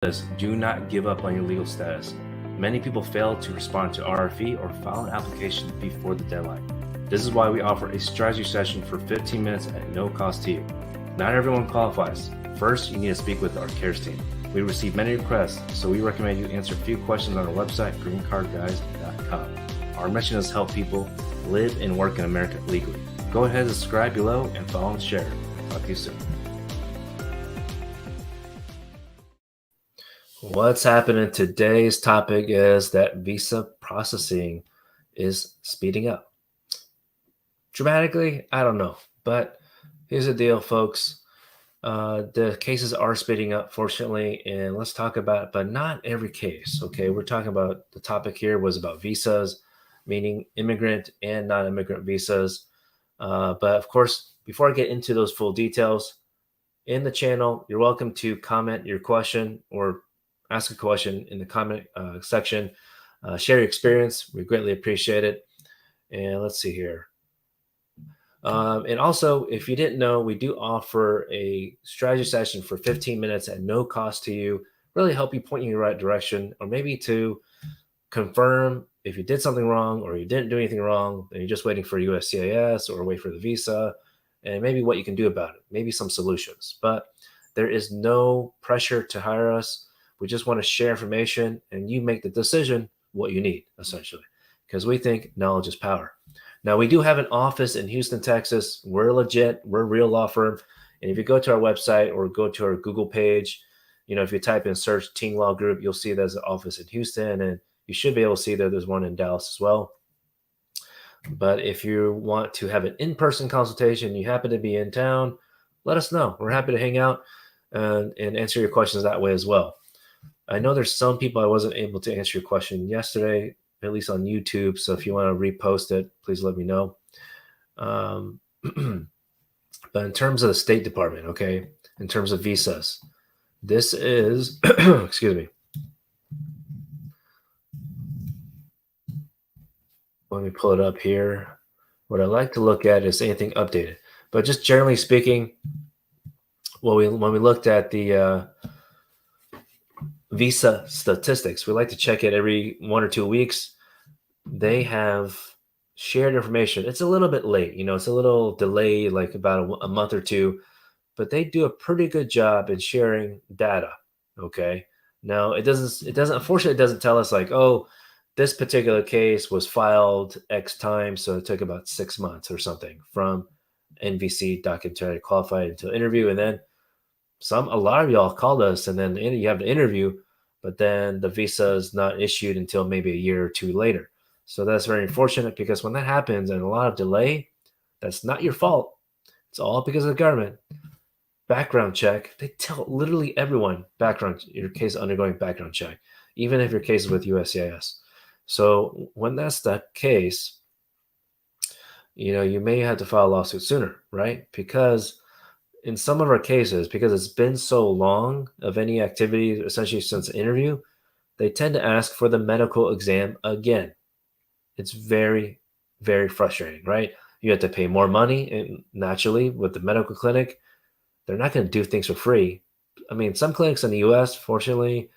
says, do not give up on your legal status. Many people fail to respond to RFE or file an application before the deadline. This is why we offer a strategy session for 15 minutes at no cost to you. Not everyone qualifies. First, you need to speak with our CARES team. We receive many requests, so we recommend you answer a few questions on our website, greencardguys.com. Our mission is to help people live and work in America legally. Go ahead and subscribe below and follow and share. Talk to you soon. What's happening? Today's topic is that visa processing is speeding up. Dramatically, I don't know, but here's the deal, folks. The cases are speeding up, fortunately, and let's talk about it, but not every case, okay? We're talking about, the topic here was about visas, meaning immigrant and non-immigrant visas. But of course, before I get into those full details, in the channel, you're welcome to comment your question or ask a question in the comment section. Share your experience. We greatly appreciate it. And let's see here. And also, if you didn't know, we do offer a strategy session for 15 minutes at no cost to you, really help you point you in the right direction, or maybe to confirm if you did something wrong or you didn't do anything wrong, and you're just waiting for USCIS or wait for the visa, and maybe what you can do about it, maybe some solutions. But there is no pressure to hire us. We just want to share information, and you make the decision what you need, essentially, because we think knowledge is power. Now, we do have an office in Houston, Texas. We're legit. We're a real law firm. And if you go to our website or go to our Google page, if you type in search Ting Law Group, you'll see there's an office in Houston, and you should be able to see that there's one in Dallas as well. But if you want to have an in-person consultation, you happen to be in town, let us know. We're happy to hang out and answer your questions that way as well. I know there's some people I wasn't able to answer your question yesterday, at least on YouTube. So if you want to repost it, please let me know. But in terms of the State Department, okay, in terms of visas, this is, excuse me. Let me pull it up here. What I like to look at is anything updated. But just generally speaking, when we looked at the visa statistics, we like to check it every 1 or 2 weeks. They have shared information. It's a little bit late, it's a little delayed, like about a month or two, but they do a pretty good job in sharing data. Okay. Now unfortunately, it doesn't tell us like, oh, this particular case was filed X time, so it took about 6 months or something from NVC documentary qualified until interview. And then a lot of y'all called us, and then you have the interview, but then the visa is not issued until maybe a year or two later. So that's very unfortunate, because when that happens and a lot of delay, that's not your fault. It's all because of the government. Background check, they tell literally everyone your case undergoing background check, even if your case is with USCIS. So when that's the case, you may have to file a lawsuit sooner, right? Because in some of our cases, because it's been so long of any activity, essentially since the interview, they tend to ask for the medical exam again. It's very, very frustrating, right? You have to pay more money, and naturally, with the medical clinic, they're not going to do things for free. I mean, some clinics in the U.S., fortunately,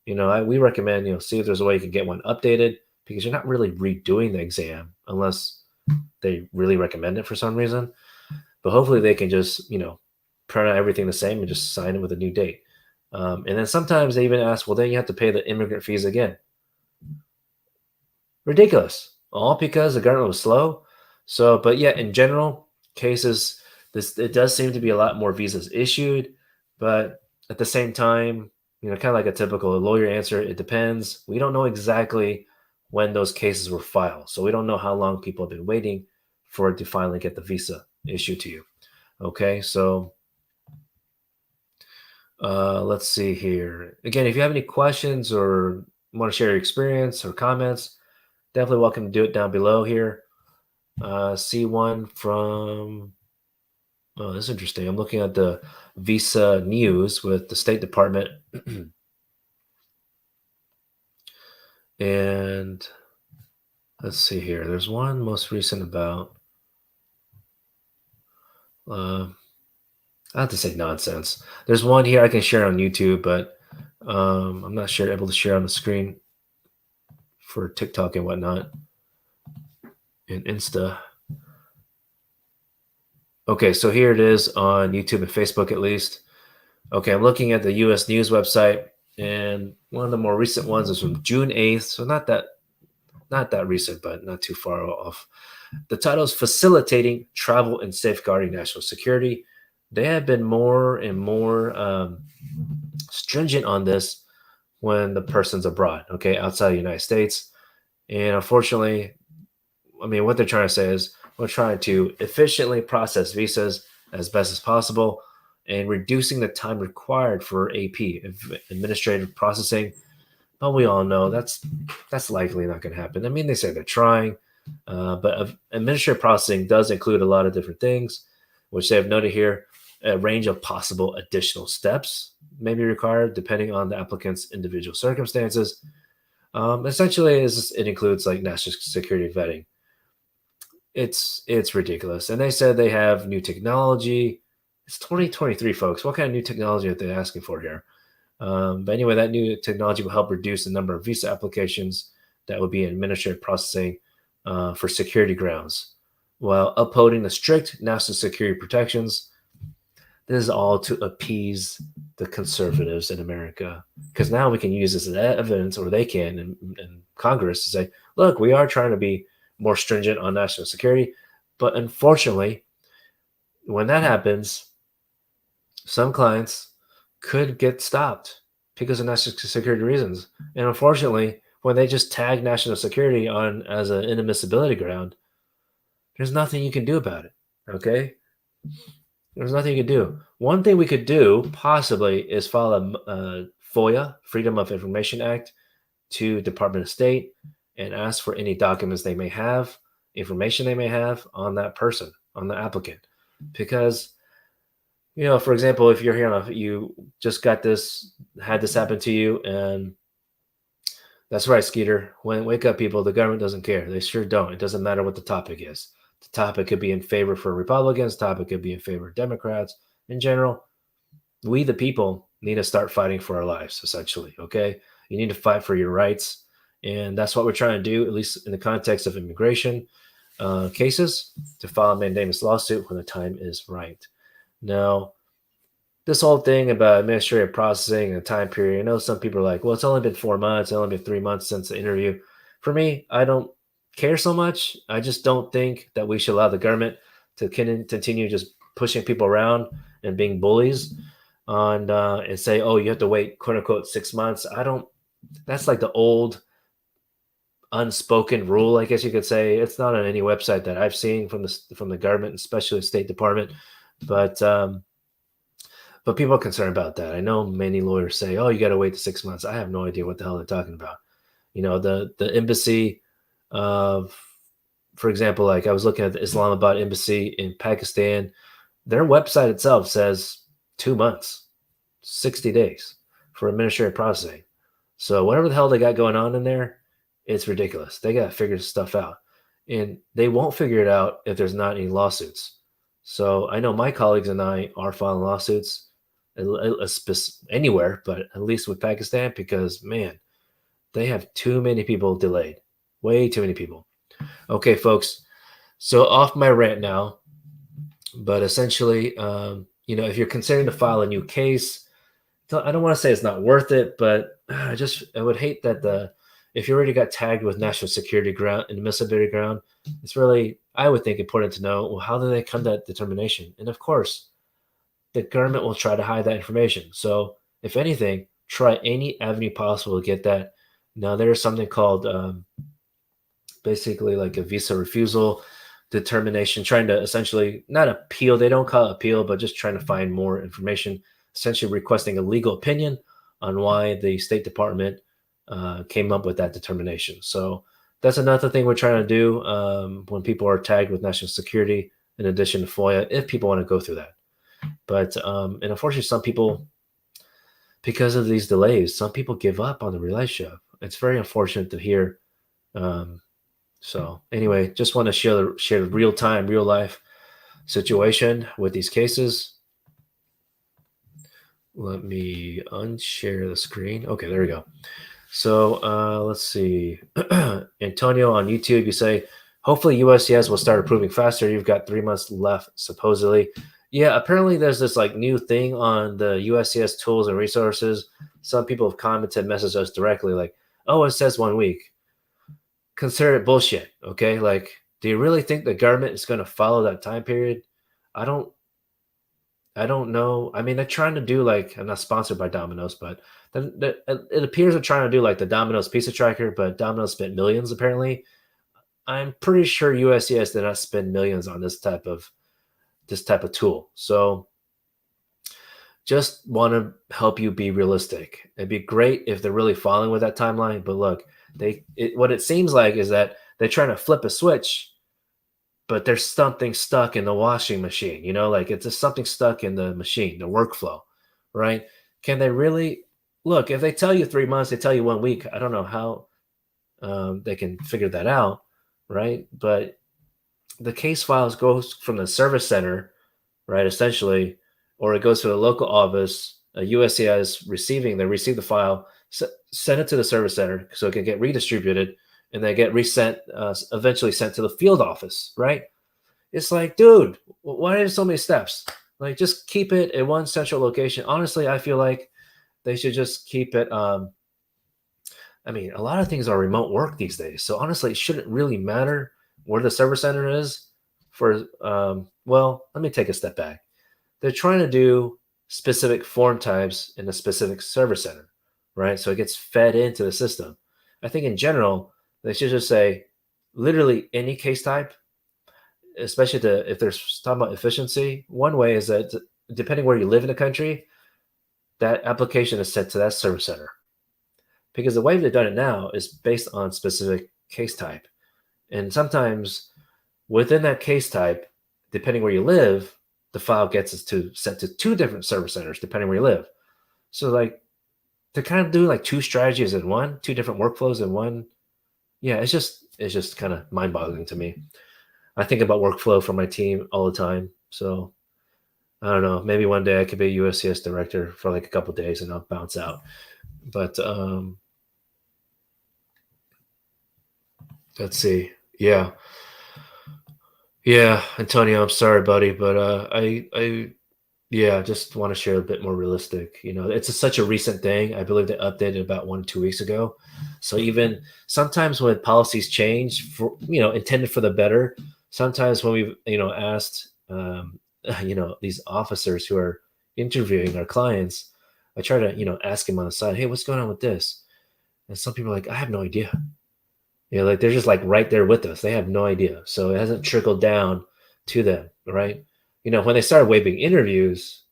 we recommend, see if there's a way you can get one updated, because you're not really redoing the exam unless they really recommend it for some reason. But hopefully they can just, print out everything the same and just sign it with a new date. And then sometimes they even ask, well, then you have to pay the immigrant fees again. Ridiculous. All because the government was slow. So, but yeah, in general, cases, it does seem to be a lot more visas issued, but at the same time, kind of like a typical lawyer answer, it depends. We don't know exactly when those cases were filed. So we don't know how long people have been waiting for it to finally get the visa issued to you. Okay, so let's see here. Again, if you have any questions or want to share your experience or comments, definitely welcome to do it down below here. See one from, oh, this is interesting. I'm looking at the visa news with the State Department. And let's see here. There's one most recent about, I have to say nonsense. There's one here I can share on YouTube, but I'm not sure able to share on the screen for TikTok and whatnot and Insta. Okay, so here it is on YouTube and Facebook at least. Okay, I'm looking at the U.S. News website, and one of the more recent ones is from June 8th, so not that recent, but not too far off. The title is Facilitating Travel and Safeguarding National Security. They have been more and more stringent on this when the person's abroad, okay, outside the United States. And unfortunately, I mean, what they're trying to say is we're trying to efficiently process visas as best as possible and reducing the time required for AP, administrative processing. But we all know that's likely not going to happen. I mean, they say they're trying, but administrative processing does include a lot of different things, which they have noted here. A range of possible additional steps may be required depending on the applicant's individual circumstances. Essentially, it includes like national security vetting. It's ridiculous, and they said they have new technology. It's 2023, folks. What kind of new technology are they asking for here? But anyway, that new technology will help reduce the number of visa applications that would be in administrative processing for security grounds, while upholding the strict national security protections. This is all to appease the conservatives in America, because now we can use this as evidence, or they can in Congress to say, look, we are trying to be more stringent on national security. But unfortunately, when that happens, some clients could get stopped because of national security reasons. And unfortunately, when they just tag national security on as an inadmissibility ground, there's nothing you can do about it. Okay? There's nothing you can do. One thing we could do possibly is file a FOIA, Freedom of Information Act, to Department of State and ask for any documents they may have, information they may have on that person, on the applicant. Because, for example, if you're here, you just had this happen to you, and that's right, Skeeter. Wake up, people. The government doesn't care. They sure don't. It doesn't matter what the topic is. The topic could be in favor for Republicans. The topic could be in favor of Democrats. In general, we, the people, need to start fighting for our lives, essentially, okay? You need to fight for your rights, and that's what we're trying to do, at least in the context of immigration cases, to file a mandamus lawsuit when the time is right. Now, this whole thing about administrative processing and time period, I know some people are like, well, it's only been 4 months, it's only been 3 months since the interview. For me, I don't care so much. I just don't think that we should allow the government to continue just pushing people around and being bullies on and say, oh, you have to wait, quote unquote, 6 months. That's like the old unspoken rule, I guess you could say. It's not on any website that I've seen from the government, especially the State Department. But people are concerned about that. I know many lawyers say, oh, you got to wait 6 months. I have no idea what the hell they're talking about. The embassy of, for example, like I was looking at the Islamabad embassy in Pakistan, their website itself says 2 months, 60 days for administrative processing. So whatever the hell they got going on in there, it's ridiculous. They got to figure stuff out. And they won't figure it out if there's not any lawsuits. So I know my colleagues and I are filing lawsuits anywhere, but at least with Pakistan, because, man, they have too many people delayed. Way too many people. Okay, folks. So off my rant now. But essentially, if you're considering to file a new case, I don't want to say it's not worth it, but I would hate that if you already got tagged with national security ground and admissibility ground, it's really, I would think, important to know, well, how do they come to that determination? And of course, the government will try to hide that information. So if anything, try any avenue possible to get that. Now, there's something called basically like a visa refusal determination, trying to essentially not appeal. They don't call it appeal, but just trying to find more information, essentially requesting a legal opinion on why the State Department came up with that determination. So that's another thing we're trying to do when people are tagged with national security, in addition to FOIA, if people want to go through that. But, and unfortunately, some people, because of these delays, some people give up on the relationship. It's very unfortunate to hear. So anyway, just want to share the real time, real life situation with these cases. Let me unshare the screen. Okay, there we go. So let's see. Antonio on YouTube, you say, hopefully USCIS will start approving faster. You've got 3 months left, supposedly. Yeah, apparently there's this like new thing on the USCIS tools and resources. Some people have commented, messaged us directly, like, oh, it says 1 week. Consider it bullshit. Okay. Like, do you really think the government is going to follow that time period? I don't I don't know. I mean, they're trying to do like I'm not sponsored by Domino's, but it appears they're trying to do like the Domino's pizza tracker, but Domino's spent millions apparently. I'm pretty sure USCIS did not spend millions on this type of tool. So just want to help you be realistic. It'd be great if they're really following with that timeline, but look, what it seems like is that they're trying to flip a switch, but there's something stuck in the washing machine, like it's just something stuck in the machine, the workflow, right? Can they really look if they tell you 3 months, they tell you 1 week? I don't know how they can figure that out, right? But the case files goes from the service center, right? Essentially, or it goes to the local office. A USCIS they receive the file, send it to the service center so it can get redistributed, and then get resent, eventually sent to the field office, right? It's like, dude, why are there so many steps? Like, just keep it in one central location. Honestly, I feel like they should just keep it. I mean, a lot of things are remote work these days. So honestly, it shouldn't really matter where the server center is well, let me take a step back. They're trying to do specific form types in a specific server center, right? So it gets fed into the system. I think in general, they should just say literally any case type, especially if there's talking about efficiency. One way is that depending where you live in the country, that application is sent to that server center. Because the way they've done it now is based on specific case type. And sometimes within that case type, depending where you live, the file gets sent to two different server centers, depending where you live. So like to kind of do like two strategies in one, two different workflows in one. Yeah, it's just kind of mind-boggling to me. I think about workflow for my team all the time. So I don't know. Maybe one day I could be a USCIS director for like a couple days and I'll bounce out. But let's see. Yeah. Yeah, Antonio, I'm sorry, buddy, but yeah, just want to share a bit more realistic. It's such a recent thing. I believe they updated about 1 or 2 weeks ago. So even sometimes when policies change for intended for the better, sometimes when we've asked these officers who are interviewing our clients, I try to ask them on the side, hey, what's going on with this? And some people are like, I have no idea. Like they're just like right there with us. They have no idea. So it hasn't trickled down to them, right? When they started waiving interviews,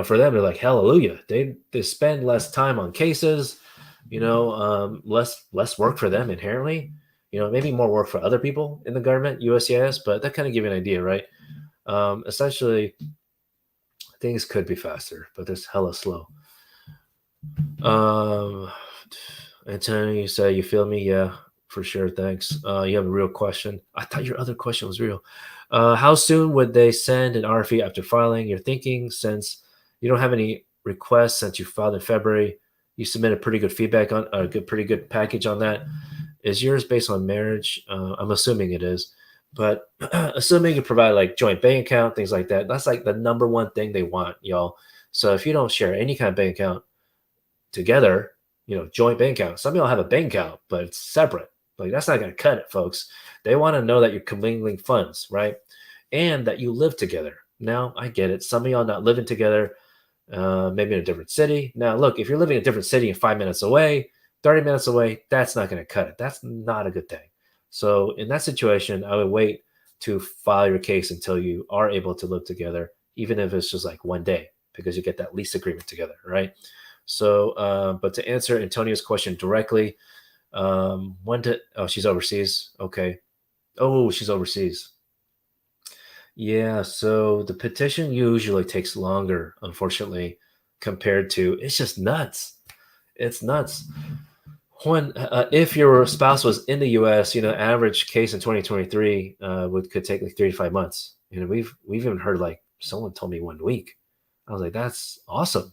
for them, they're like, hallelujah. They spend less time on cases, less work for them inherently, maybe more work for other people in the government, USCIS, but that kind of give you an idea, right? Essentially, things could be faster, but there's hella slow. Antonio, you say you feel me? Yeah, for sure. Thanks. You have a real question. I thought your other question was real. How soon would they send an RFE after filing? You're thinking since you don't have any requests since you filed in February, you submitted pretty good feedback on pretty good package on that. Is yours based on marriage? I'm assuming it is, but assuming you provide like joint bank account, things like that, that's like the number one thing they want, y'all. So if you don't share any kind of bank account together, joint bank account. Some of y'all have a bank account, but it's separate. Like that's not going to cut it, folks. They want to know that you're commingling funds, right? And that you live together. Now, I get it. Some of y'all not living together, maybe in a different city. Now, look, if you're living in a different city and 5 minutes away, 30 minutes away, that's not going to cut it. That's not a good thing. So in that situation, I would wait to file your case until you are able to live together, even if it's just like one day, because you get that lease agreement together, right? So, but to answer Antonio's question directly, she's overseas. Okay. Oh, she's overseas. Yeah. So the petition usually takes longer, unfortunately, compared to, it's just nuts. It's nuts. If your spouse was in the U.S., average case in 2023 could take like 3 to 5 months. We've even heard like someone told me 1 week. I was like, that's awesome,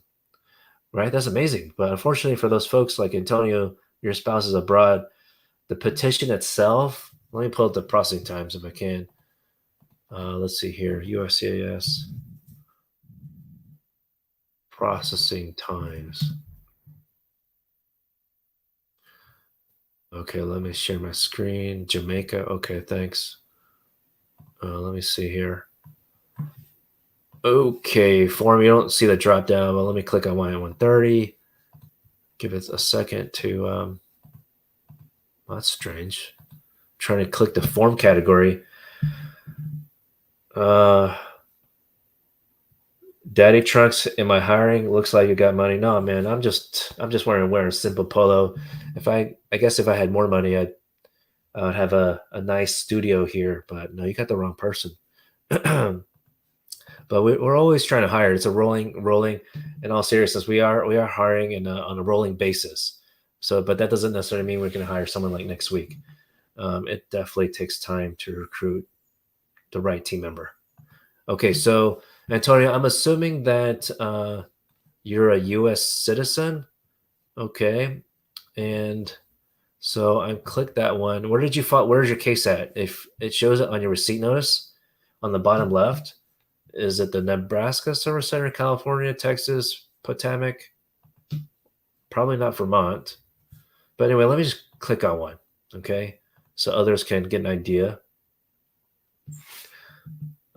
right? That's amazing. But unfortunately for those folks like Antonio, your spouse is abroad, the petition itself, let me pull up the processing times if I can. Let's see here, USCIS processing times. Okay, let me share my screen. Jamaica. Okay, thanks. Let me see here. Okay, form. You don't see the drop down, but let me click on one at 130. Give it a second to. Well, that's strange. I'm trying to click the form category. Daddy trunks. Am I hiring? Looks like you got money. No, man. I'm just wearing a simple polo. I guess if I had more money, I would have a nice studio here. But no, you got the wrong person. But we're always trying to hire. It's a rolling. In all seriousness, we are hiring on a rolling basis. So, but that doesn't necessarily mean we're going to hire someone like next week. It definitely takes time to recruit the right team member. Okay, so Antonio, I'm assuming that you're a U.S. citizen. Okay, and so I clicked that one. Where did you file? Where's your case at? If it shows it on your receipt notice on the bottom left, is it the Nebraska Service Center, California, Texas, Potomac? Probably not Vermont. But anyway, let me just click on one, okay? So others can get an idea.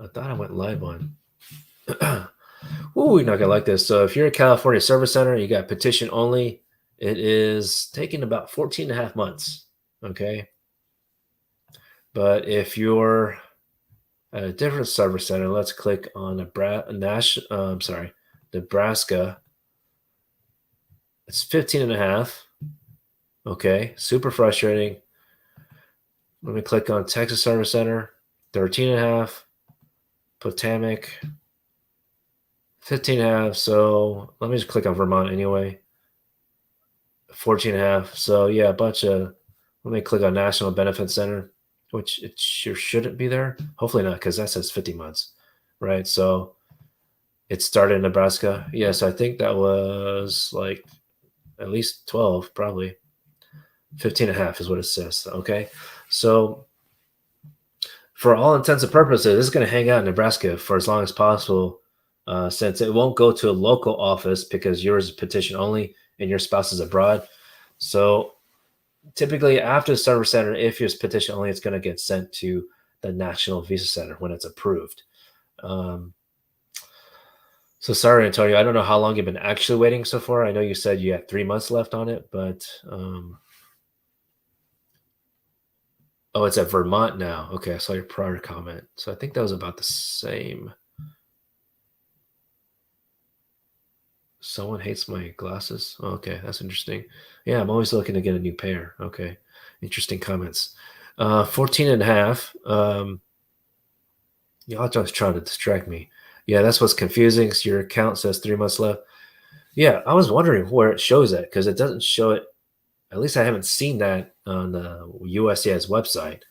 I thought I went live on. Ooh, you're not gonna like this. So if you're a California Service Center, you got petition only. It is taking about 14 and a half months, okay? But if you're at a different service center, let's click on Nebraska. It's 15 and a half. Okay, super frustrating. Let me click on Texas Service Center, 13 and a half. Potomac, 15 and a half. So let me just click on Vermont anyway. 14 and a half. So yeah, let me click on National Benefit Center, which it sure shouldn't be there. Hopefully not, because that says 50 months, right? So it started in Nebraska. Yes, I think that was like at least 12, probably. 15 and a half is what it says. Okay. So for all intents and purposes, it's going to hang out in Nebraska for as long as possible, since it won't go to a local office because yours is petition only and your spouse is abroad. So typically after the service center, if yours petition only, it's going to get sent to the National Visa Center when it's approved. So sorry, Antonio, I don't know how long you've been actually waiting so far. I know you said you had 3 months left on it, but oh, it's at Vermont now. Okay, I saw your prior comment. So I think that was about the same. Someone hates my glasses. Okay, that's interesting. Yeah, I'm always looking to get a new pair. Okay, interesting comments. 14 and a half. Y'all just trying to distract me. Yeah, that's what's confusing. So your account says 3 months left. Yeah, I was wondering where it shows that because it doesn't show it. At least I haven't seen that on the USCIS website.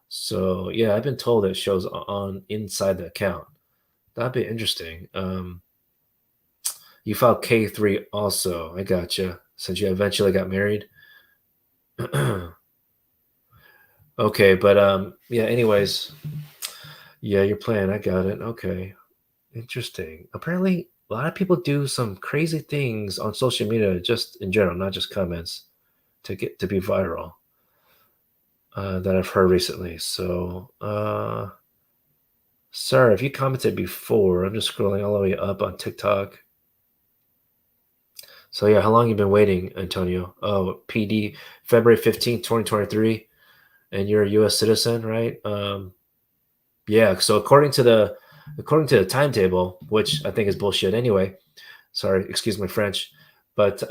So yeah, I've been told it shows on inside the account. That'd be interesting. You filed K3 also. I gotcha. Since you eventually got married. Okay, but yeah, anyways. Yeah, your plan. I got it. Okay. Interesting. Apparently, a lot of people do some crazy things on social media, just in general, not just comments, to get to be viral. That I've heard recently. So, sir, if you commented before, I'm just scrolling all the way up on TikTok. So yeah, how long you been waiting, Antonio? Oh, PD, February 15th, 2023, and you're a U.S. citizen, right? Yeah. So according to the timetable, which I think is bullshit anyway. Sorry, excuse my French, but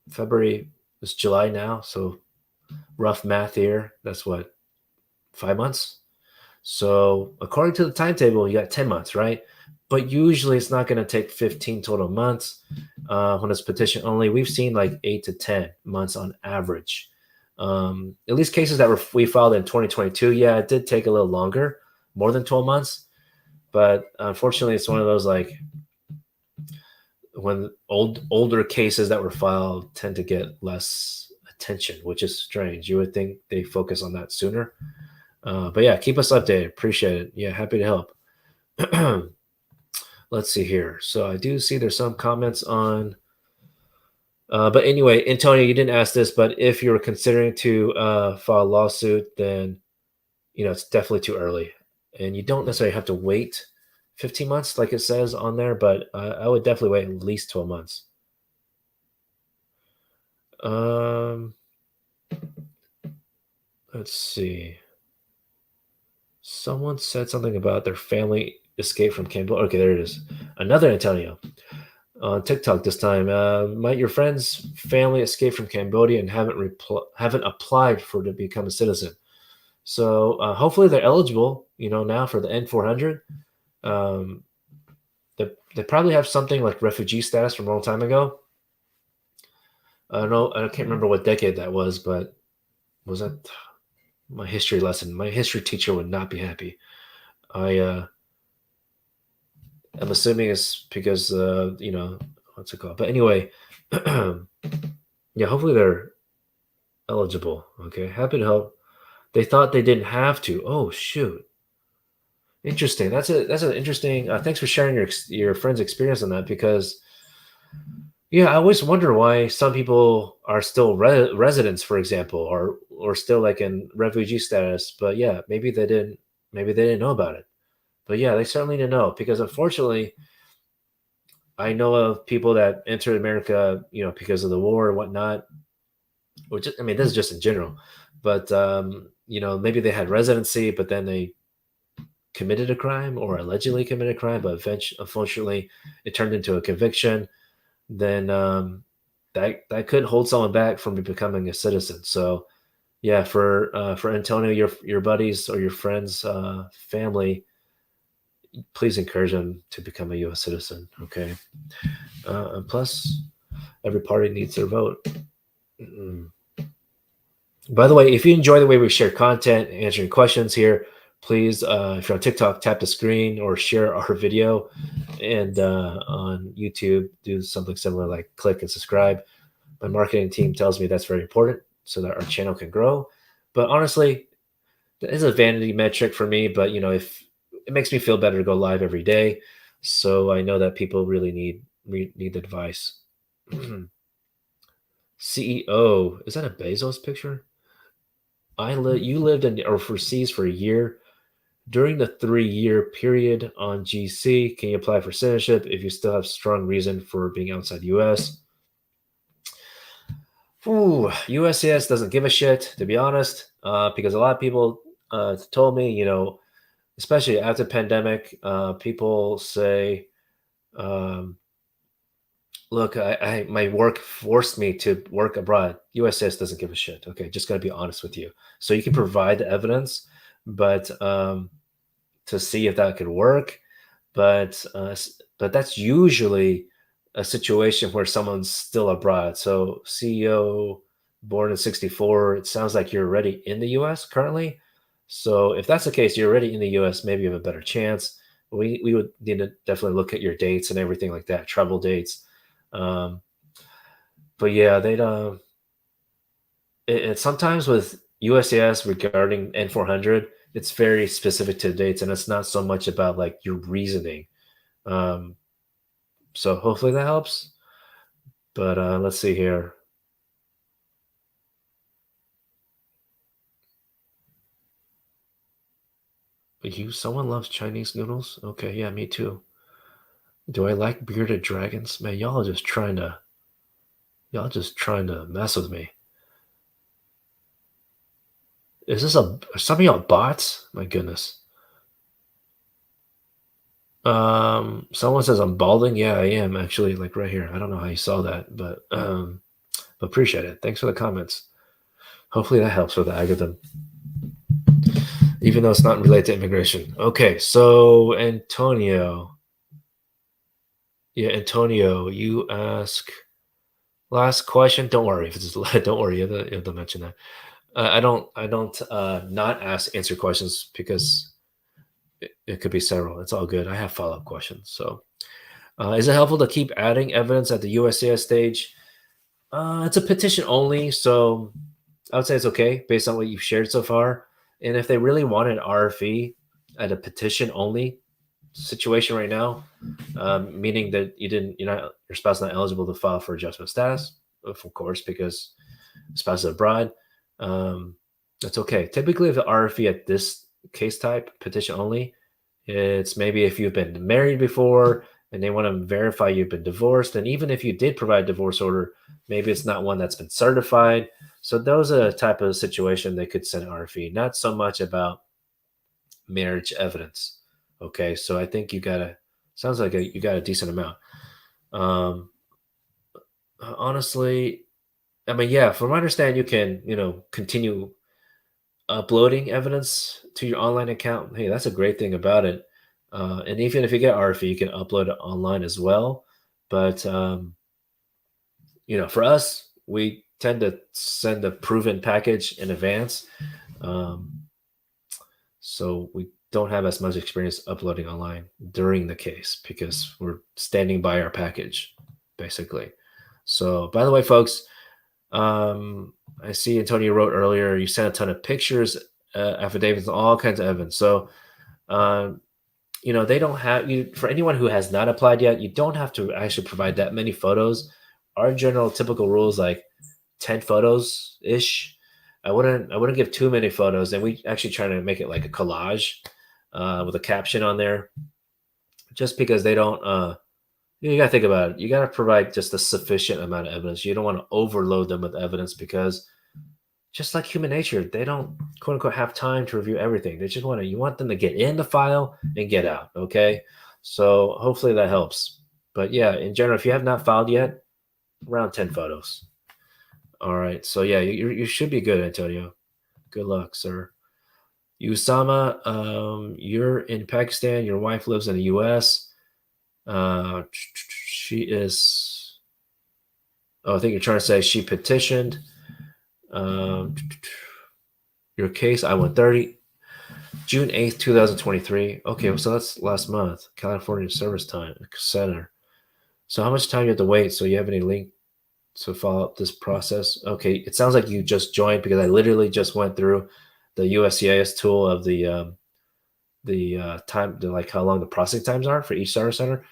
February is July now, so rough math here. That's what, 5 months. So according to the timetable, you got 10 months, right? But usually it's not going to take 15 total months. When it's petition only, we've seen like 8 to 10 months on average. At least cases that we filed in 2022, yeah, it did take a little longer, more than 12 months. But unfortunately, it's one of those like when older cases that were filed tend to get less attention, which is strange. You would think they focus on that sooner. But yeah, keep us updated. Appreciate it. Yeah, happy to help. Let's see here. So I do see there's some comments on. But anyway, Antonio, you didn't ask this, but if you're considering to file a lawsuit, then it's definitely too early, and you don't necessarily have to wait 15 months like it says on there, but I would definitely wait at least 12 months. Um, let's see. Someone said something about their family escape from Cambodia. Okay, there it is. Another Antonio on TikTok this time. Might your friend's family escape from Cambodia and haven't applied for to become a citizen? So hopefully they're eligible. Now for the N400. Um, they probably have something like refugee status from a long time ago. I don't know. I can't remember what decade that was, but was that my history lesson? My history teacher would not be happy. I'm assuming it's because what's it called? But anyway, yeah. Hopefully they're eligible. Okay, happy to help. They thought they didn't have to. Oh shoot. Interesting. That's an interesting. Thanks for sharing your friend's experience on that because yeah, I always wonder why some people are still residents, for example, or still like in refugee status. But yeah, maybe they didn't know about it. But yeah, they certainly didn't know because unfortunately, I know of people that entered America, because of the war and whatnot. Which I mean, this is just in general, but maybe they had residency, but then they committed a crime or allegedly committed a crime, but eventually, unfortunately, it turned into a conviction. Then that could hold someone back from becoming a citizen. So yeah, for Antonio, your buddies or your friends, family, please encourage them to become a U.S. citizen. Okay. And plus, every party needs their vote. Mm. By the way, if you enjoy the way we share content, answering questions here, please, if you're on TikTok, tap the screen or share our video. And on YouTube, do something similar like click and subscribe. My marketing team tells me that's very important so that our channel can grow. But honestly, it's a vanity metric for me. But if it makes me feel better to go live every day, so I know that people really need the advice. CEO, is that a Bezos picture? You lived in overseas for a year. During the 3-year period on GC, can you apply for citizenship if you still have strong reason for being outside the US? Ooh, USCIS doesn't give a shit, to be honest, because a lot of people told me, especially after the pandemic, people say, um, look, my work forced me to work abroad. USCIS doesn't give a shit. Okay, just got to be honest with you. So you can provide the evidence, but to see if that could work. But that's usually a situation where someone's still abroad. So CEO born in 64, it sounds like you're already in the US currently. So if that's the case, you're already in the US, maybe you have a better chance. We would need to definitely look at your dates and everything like that, travel dates. Um, but yeah, they'd sometimes with USCIS regarding N400, it's very specific to dates, and it's not so much about like your reasoning. Um, so hopefully that helps. But let's see here. Someone loves Chinese noodles? Okay, yeah, me too. Do I like bearded dragons? Man, y'all just trying to mess with me. Is this are some of y'all bots? My goodness. Someone says I'm balding. Yeah, I am actually, like right here. I don't know how you saw that, but appreciate it. Thanks for the comments. Hopefully that helps with the algorithm, even though it's not related to immigration. Okay, so Antonio. Yeah, Antonio, you ask last question. Don't worry if it's don't worry. You have to mention that. I don't not answer questions because It could be several. It's all good. I have follow-up questions. So, is it helpful to keep adding evidence at the USCIS stage? It's a petition only, so I would say it's okay based on what you've shared so far. And if they really want an RFE at a petition only situation right now, meaning that your spouse not eligible to file for adjustment status, of course, because spouse is abroad, um, that's okay. Typically, if the RFE at this case type, petition only, it's maybe if you've been married before and they want to verify you've been divorced. And even if you did provide divorce order, maybe it's not one that's been certified. So those are the type of situation they could send RFE, not so much about marriage evidence. Okay, so I think sounds like you got a decent amount. Um, honestly, I mean, yeah, from what I understand, you can, continue uploading evidence to your online account. Hey, that's a great thing about it. And even if you get RFE, you can upload it online as well. But for us, we tend to send a proven package in advance, um, so we don't have as much experience uploading online during the case because we're standing by our package, basically. So, by the way, folks, I see Antonio wrote earlier, you sent a ton of pictures, affidavits, and all kinds of evidence. So, um, they don't have you for anyone who has not applied yet, you don't have to actually provide that many photos. Our general typical rule is like 10 photos ish. I wouldn't give too many photos, and we actually try to make it like a collage with a caption on there, just because they don't. You got to think about it. You got to provide just a sufficient amount of evidence. You don't want to overload them with evidence because just like human nature, they don't quote unquote have time to review everything. They just you want them to get in the file and get out. Okay. So hopefully that helps. But yeah, in general, if you have not filed yet, around 10 photos. All right. So yeah, you should be good, Antonio. Good luck, sir. Usama, you're in Pakistan. Your wife lives in the US. She is, oh, I think you're trying to say she petitioned. Um, your case, I-130, June 8th, 2023. Okay, so that's last month. California Service Time Center. So how much time you have to wait? So you have any link to follow up this process? Okay, it sounds like you just joined because I literally just went through the USCIS tool of the time, like how long the processing times are for each service center.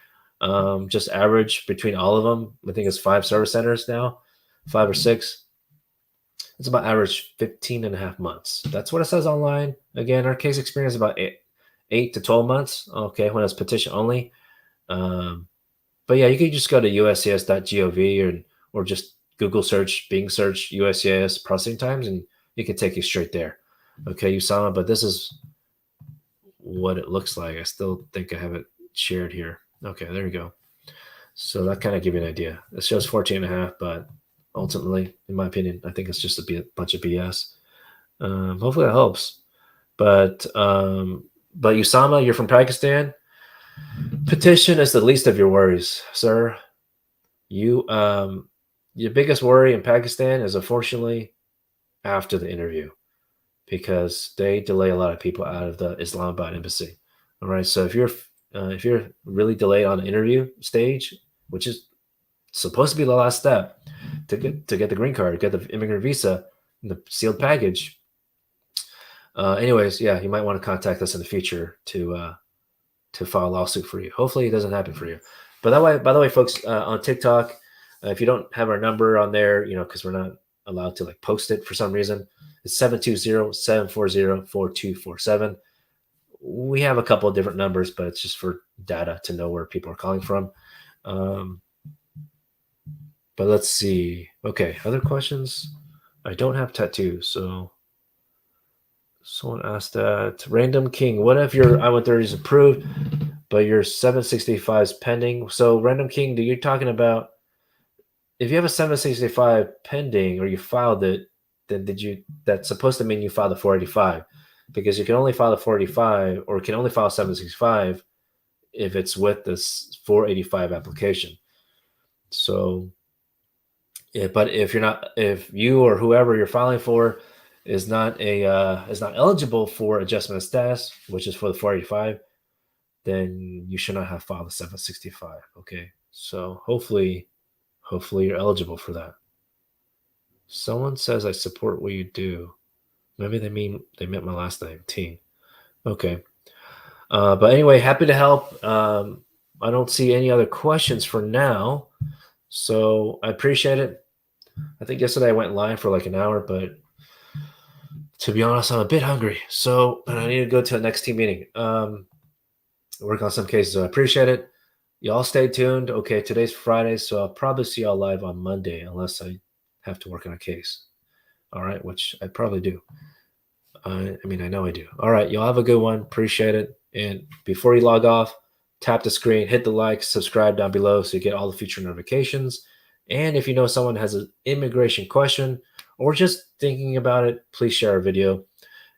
Just average between all of them. I think it's 5 service centers now, 5 or 6. It's about average 15 and a half months. That's what it says online. Again, our case experience is about 8 to 12 months. Okay, when it's petition only. But yeah, you can just go to uscis.gov or just Google search, Bing search USCIS processing times, and it can take you straight there. Okay, Usama, but this is what it looks like. I still think I have it shared here. Okay, there you go. So that kind of give you an idea. It shows 14 and a half, but ultimately, in my opinion, I think it's just a bunch of BS. Hopefully that helps. But Usama, you're from Pakistan. Petition is the least of your worries, sir. Your biggest worry in Pakistan is unfortunately after the interview, because they delay a lot of people out of the Islamabad embassy. All right, so if you're really delayed on the interview stage, which is supposed to be the last step to get the green card, get the immigrant visa, the sealed package. Anyways, yeah, you might want to contact us in the future to file a lawsuit for you. Hopefully, it doesn't happen for you. But by the way, folks, on TikTok, if you don't have our number on there, because we're not allowed to like post it for some reason, it's 720-740-4247. We have a couple of different numbers, but it's just for data to know where people are calling from. But let's see. Okay, other questions? I don't have tattoos, so someone asked that. Random King, what if your I-130 is approved, but your 765 is pending? So Random King, you're talking about if you have a 765 pending or you filed it, then that's supposed to mean you filed the 485, because you can only file the 485 or can only file 765 if it's with this 485 application. So, but if you or whoever you're filing for is not eligible for adjustment of status, which is for the 485, then you should not have filed a 765. Okay, so hopefully you're eligible for that. Someone says I support what you do. Maybe they meant my last name, Ting. Okay. But anyway, happy to help. I don't see any other questions for now, so I appreciate it. I think yesterday I went live for like an hour, but to be honest, I'm a bit hungry, so and I need to go to the next team meeting. Work on some cases. So I appreciate it. Y'all stay tuned. Okay, today's Friday, so I'll probably see y'all live on Monday unless I have to work on a case. All right, which I probably do. I mean, I know I do. All right, y'all have a good one. Appreciate it. And before you log off, tap the screen, hit the like, subscribe down below so you get all the future notifications. And if you know someone has an immigration question or just thinking about it, please share our video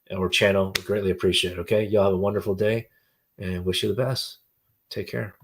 or channel. We greatly appreciate it. Okay, y'all have a wonderful day and wish you the best. Take care.